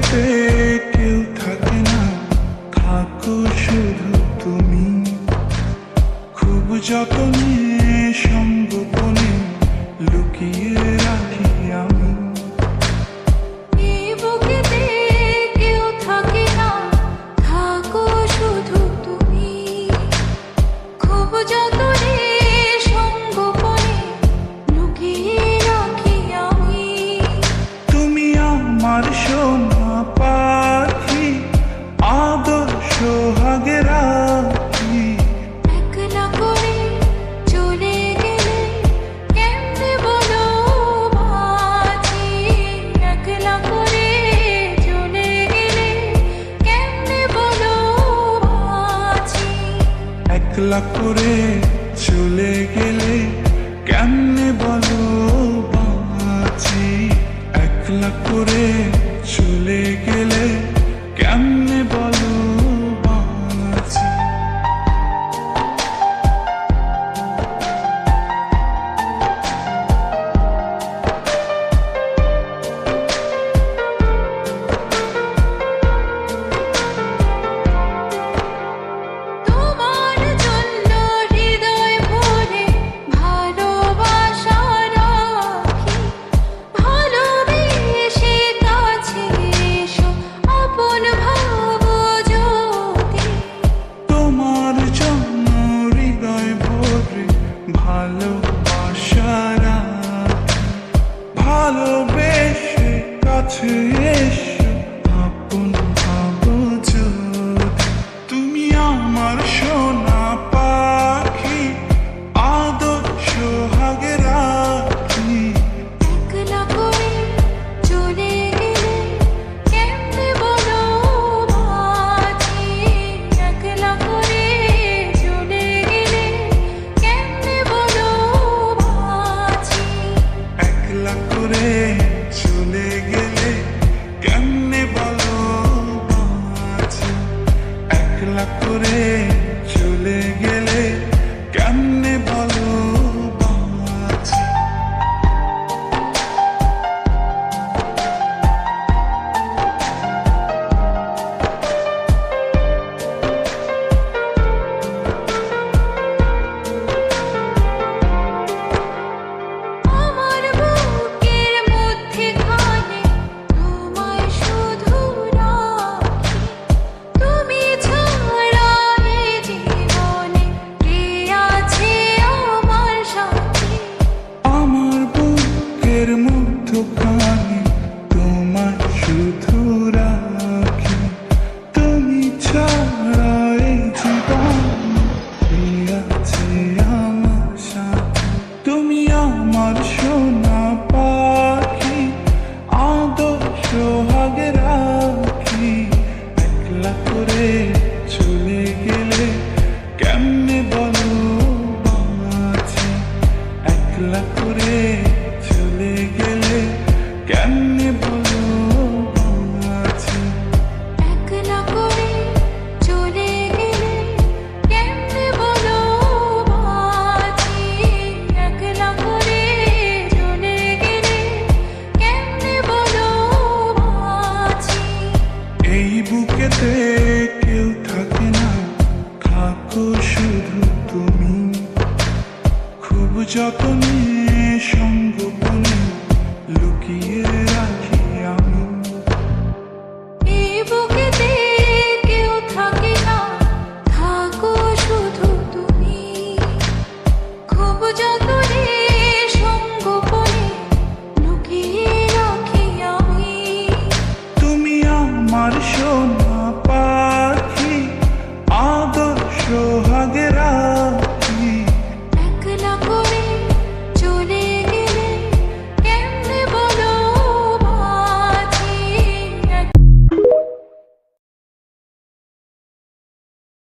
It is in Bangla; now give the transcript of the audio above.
বুকেতে কেউ থাকে না, থাকো শুধু তুমি। খুব যতনে সঙ্গোপনে লুকিয়ে রাখি আমি। এই বুকেতে কেউ থাকে না, থাকো শুধু তুমি। খুব যতনে সঙ্গোপনে লুকিয়ে রাখি আমি। তুমি আমার সোনা পাখি, আদর সোহাগে রাখি। একলা করে চলে গেলে কেমনে বলো বাঁচি। একলা করে চলে গেলে কেমনে বলো বাঁচি। একলা করে চলে গেলে কেমনে বলো বাঁচি। একলা করে চলে গেলে কেমনে বলো বাঁচি। তোমার জন্য হৃদয় ভরে ভালোবাসা রাখি। ভালোবেসে কাছে এসো, আপন ভাবো যদি। তোমার জন্য হৃদয় ভরে ভালোবাসা রাখি। ভালোবেসে কাছে এসো, আপন ভাবো যদি। তুমি আমার সোনা পাখি, আদর সোহাগে রাখি। একলা করে চলে গেলে কেমনে বলো বাঁচি। একলা করে চলে গেলে কেমনে বলো বাঁচি। একলা করে চলে গেলে কেমনে বলো বাঁচি। একলা করে চলে গেলে কেমনে বলো বাঁচি। আমার বুকের মধ্যেখানে তোমায় শুধু রাখি। তুমি ছাড়া এই জীবনে কে আছে আমার সাথী। আমার বুকের মধ্যখানে তোমায় শুধু রাখি। তুমি ছাড়া এই জীবনে কে আছে আমার সাথে। তুমি আমার সোনা পাখি, আদর সোহাগে রাখি। একলা করে চলে গেলে কেমনে বলো বাঁচি। একলা করে চলে গেলে কেমনে বলো বাঁচি। একলা করে চলে গেলে কেমনে বলো বাঁচি। একলা করে চলে গেলে কেমনে বলো বাঁচি। এই বুকেতে কেউ থাকে না, থাকো শুধু তুমি। খুব যতনে সঙ্গোপনে লুকিয়ে রাখি আমি। এই বুকেতে কেউ থাকে না, থাকো শুধু তুমি। খুব যতনে সঙ্গোপনে লুকিয়ে রাখি আমি। তুমি আমার সোনা